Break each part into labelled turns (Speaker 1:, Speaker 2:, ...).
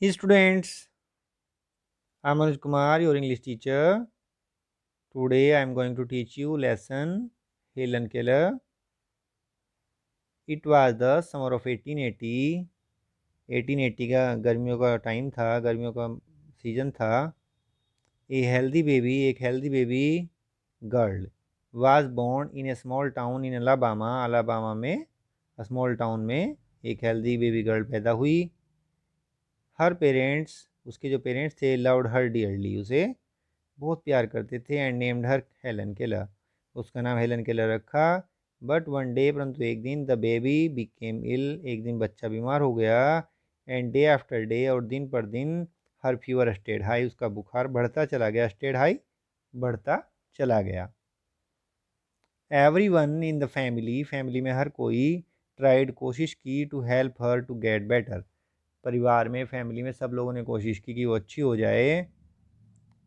Speaker 1: Hey students, I'm Anuj Kumar, your English teacher. Today I'm going to teach you lesson Helen Keller. It was the summer of 1880. 1880 का गर्मियों का time था, गर्मियों का season था. एक healthy baby girl was born in a small town in Alabama. Alabama में small town में एक हेल्दी बेबी गर्ल पैदा हुई. हर पेरेंट्स, उसके जो पेरेंट्स थे, लव्ड हर डियरली, उसे बहुत प्यार करते थे. And named her Helen Keller, उसका नाम हेलन केलर रखा. बट वन डे, परंतु एक दिन, द बेबी बिकेम इल, एक दिन बच्चा बीमार हो गया. एंड डे आफ्टर डे, और दिन पर दिन, हर फीवर स्टेड हाई, उसका बुखार बढ़ता चला गया. स्टेड हाई, बढ़ता चला गया. Every one in the family, family में हर कोई, ट्राइड, कोशिश की, to help her to get better, परिवार में, फैमिली में सब लोगों ने कोशिश की कि वो अच्छी हो जाए.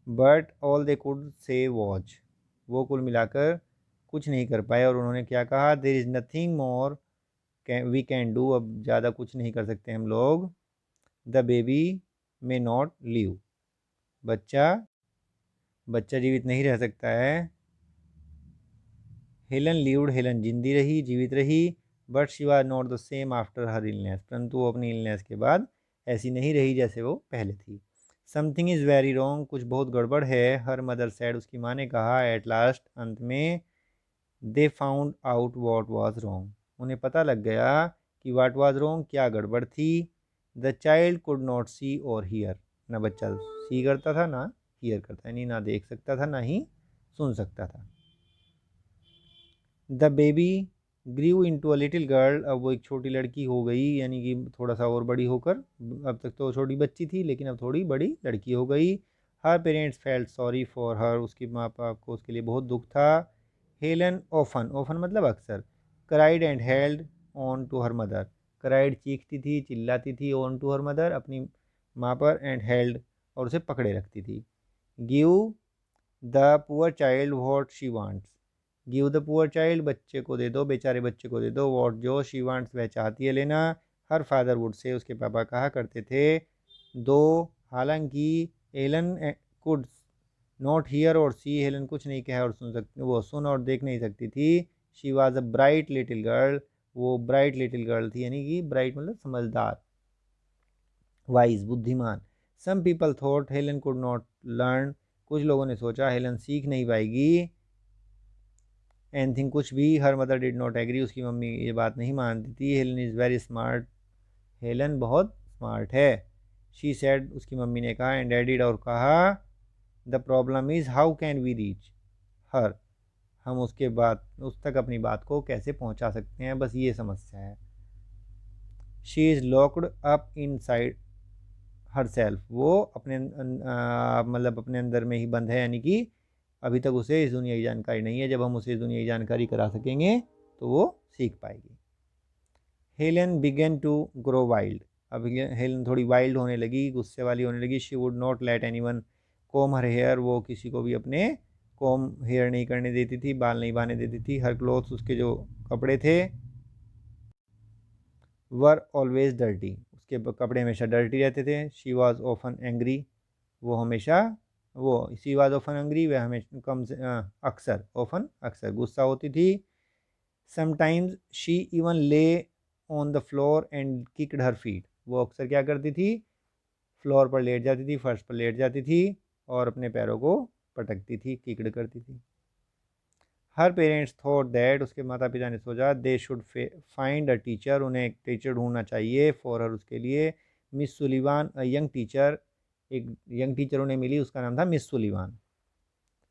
Speaker 1: But all they could say watch, वो कुल मिलाकर कुछ नहीं कर पाए. और उन्होंने क्या कहा, there is nothing more we can do, अब ज़्यादा कुछ नहीं कर सकते हम लोग. The baby may not live, बच्चा बच्चा जीवित नहीं रह सकता है. हेलन लिव्ड, हेलन जिंदी रही, जीवित रही. But she was not the same after her illness, परंतु वो अपनी इलनेस के बाद ऐसी नहीं रही जैसे वो पहले थी. समथिंग इज़ वेरी रॉन्ग, कुछ बहुत गड़बड़ है. हर मदर सैड, उसकी माँ ने कहा. एट लास्ट, अंत में, they found out what was wrong, उन्हें पता लग गया कि वाट वॉज रॉन्ग, क्या गड़बड़ थी. द चाइल्ड कुड नॉट सी और हियर, ना बच्चा सी करता था, ना हियर करता, यानी ना देख सकता था, ना ही सुन सकता था. The baby grew into a little girl, अब वो एक छोटी लड़की हो गई, यानी कि थोड़ा सा और बड़ी होकर. अब तक तो छोटी बच्ची थी, लेकिन अब थोड़ी बड़ी लड़की हो गई. Her parents felt sorry for her, उसकी माँ बाप को उसके लिए बहुत दुख था. हेलन ऑफन, ऑफन मतलब अक्सर, cried and held on to her mother, cried चीखती थी, चिल्लाती थी, ऑन टू हर मदर, अपनी माँ पर, एंड हेल्ड, और उसे पकड़े रखती थी. Give the poor child what she wants, give the poor child, बच्चे को दे दो, बेचारे बच्चे को दे दो, वॉट जो, शी वांट्स वह चाहती है लेना. हर फादर वुड से, उसके पापा कहा करते थे. दो, हालांकि, एलन कुड नॉट हियर और सी, हेलन कुछ नहीं कहा और सुन सकती, वो सुन और देख नहीं सकती थी. She was a bright little girl, वो ब्राइट लिटिल गर्ल थी, यानी कि ब्राइट मतलब समझदार, वाइज बुद्धिमान. Some people thought Helen could not learn, कुछ लोगों ने सोचा हेलन सीख नहीं पाएगी. एनीथिंग, कुछ भी. Her mother did not agree, उसकी मम्मी ये बात नहीं मानती थी. Helen is very smart, Helen बहुत स्मार्ट है. शी सेड, उसकी मम्मी ने कहा. एंड डैडी, और कहा. The problem is how can we reach her, हम उसके बाद उस तक अपनी बात को कैसे पहुंचा सकते हैं, बस ये समस्या है. She is locked up in side her self, वो अपने मतलब अपने अंदर में ही बंद है, यानी कि अभी तक उसे इस दुनिया की जानकारी नहीं है. जब हम उसे इस दुनिया की जानकारी करा सकेंगे तो वो सीख पाएगी. Helen began to grow wild, अब हेलन थोड़ी वाइल्ड होने लगी, गुस्से वाली होने लगी. She would not let anyone comb her hair, वो किसी को भी अपने कोम हेयर नहीं करने देती थी, बाल नहीं बांधने देती थी. हर क्लोथ्स, उसके जो कपड़े थे, वर ऑलवेज डर्टी, उसके कपड़े हमेशा डर्टी रहते थे. शी वॉज ऑफन एंग्री, वो हमेशा, वो शी वॉज ऑफन एंग्री, वह हमेशा कम से अक्सर, ऑफन अक्सर गुस्सा होती थी. समटाइम्स शी इवन ले on the floor and kicked her feet, वो अक्सर क्या करती थी, फ्लोर पर लेट जाती थी, फर्श पर लेट जाती थी, और अपने पैरों को पटकती थी, किक्ड करती थी. हर पेरेंट्स थॉट दैट, उसके माता पिता ने सोचा, they should find a teacher, उन्हें एक टीचर ढूंढना चाहिए. फॉर हर, उसके लिए. Miss Sullivan, a young teacher, एक यंग टीचर उन्हें मिली, उसका नाम था मिस सुलिवान.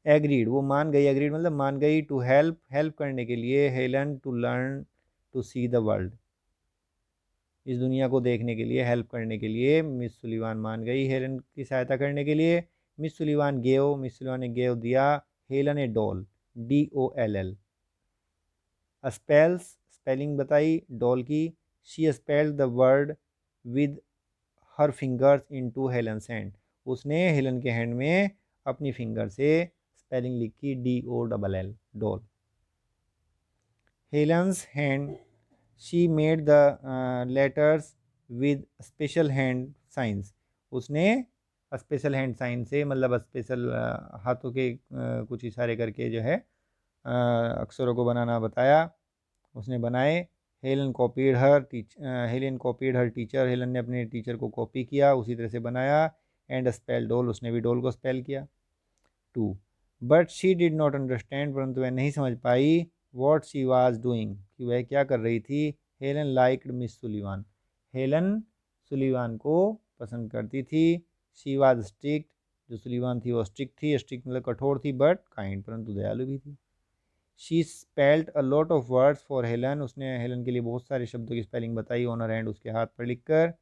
Speaker 1: एग्रीड, वो मान गई, एग्रीड मतलब मान गई. टू हेल्प, हेल्प करने के लिए. Helen to learn to see the world, इस दुनिया को देखने के लिए, हेल्प करने के लिए मिस सुलिवान मान गई हेलन की सहायता करने के लिए. Miss Sullivan gave, Miss Sullivan ने गेव दिया Helen a doll, DOLL. Spells, spelling बताई डॉल की. She spelled the word with her fingers into Helen's hand, उसने हेलन के हैंड में अपनी फिंगर से स्पेलिंग लिखी, DOLL, doll. Helen's hand, she made the letters with special hand signs, उसने special hand sign से, मतलब स्पेशल हाथों के कुछ इशारे करके जो है अक्षरों को बनाना बताया। उसने बनाए। हेलन कॉपीड हर टीचर, हेलन ने अपने टीचर को कॉपी किया, उसी तरह से बनाया। एंड स्पेल डोल, उसने भी डोल को स्पेल किया। 2 but she did not understand, परंतु वह नहीं समझ पाई वॉट शी वाज डूइंग, कि वह क्या कर रही थी। Helen liked miss Sullivan, Helen Sullivan को पसंद करती थी। शी वाज स्ट्रिक्ट, जो सुलिवान थी वो स्ट्रिक्ट थी, स्ट्रिक्ट मतलब कठोर थी, बट काइंड, परंतु दयालु भी थी। She spelled a lot of words for Helen, उसने हेलन के लिए बहुत सारे शब्दों की स्पेलिंग बताई ऑन हर हैंड, उसके हाथ पर लिखकर।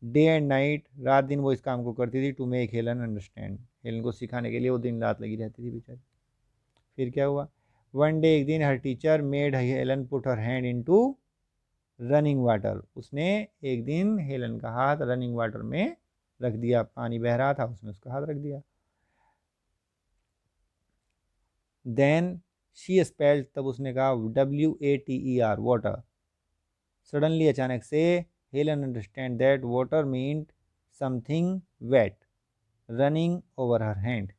Speaker 1: डे एंड नाइट, रात दिन वो इस काम को करती थी। To make Helen understand, Helen को सिखाने के लिए वो दिन रात लगी रहती थी बेचारी। फिर क्या हुआ। वन डे, एक दिन, her teacher made Helen put her hand into running water, उसने एक दिन हेलन का हाथ रनिंग वाटर में रख दिया, पानी बह रहा था उसमें उसका हाथ रख दिया। देन शी स्पेल्ड, तब उसने कहा WATER, वाटर। सडनली, अचानक से, Helen understand that water meant something wet running over her hand,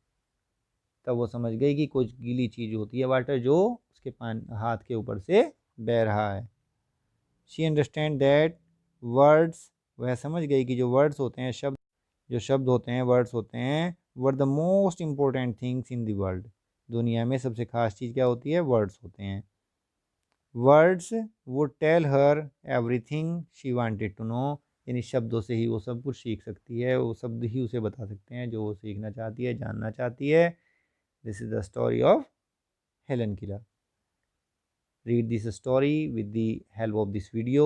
Speaker 1: तब वो समझ गई कि कुछ गीली चीज़ होती है वाटर, जो उसके हाथ के ऊपर से बह रहा है। शी अंडरस्टैंड दैट वर्ड्स, वह समझ गई कि जो वर्ड्स होते हैं, जो शब्द होते हैं, वर्ड्स होते हैं, were the most important things in the world, दुनिया में सबसे खास चीज़ क्या होती है, वर्ड्स होते हैं। Words would tell her everything she wanted to know, यानी शब्दों से ही वो सब कुछ सीख सकती है, वो शब्द ही उसे बता सकते हैं जो वो सीखना चाहती है, जानना चाहती है। This is the story of Helen killer. Read this story with the help of this video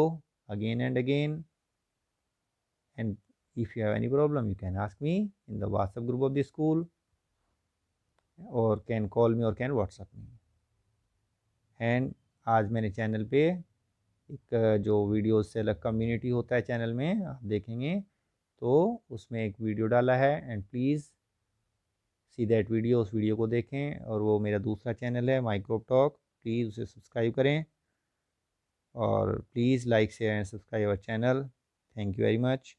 Speaker 1: again and again, and if you have any problem you can ask me in the WhatsApp group of the school, or can call me or can WhatsApp me. And आज मैंने channel पे एक जो video से अलग community होता है channel में, आप देखेंगे तो उसमें एक वीडियो डाला है, and please see that video, उस वीडियो को देखें। और वो मेरा दूसरा चैनल है माइक्रोब टॉक, प्लीज़ उसे सब्सक्राइब करें, और please like share and subscribe our channel. Thank you very much.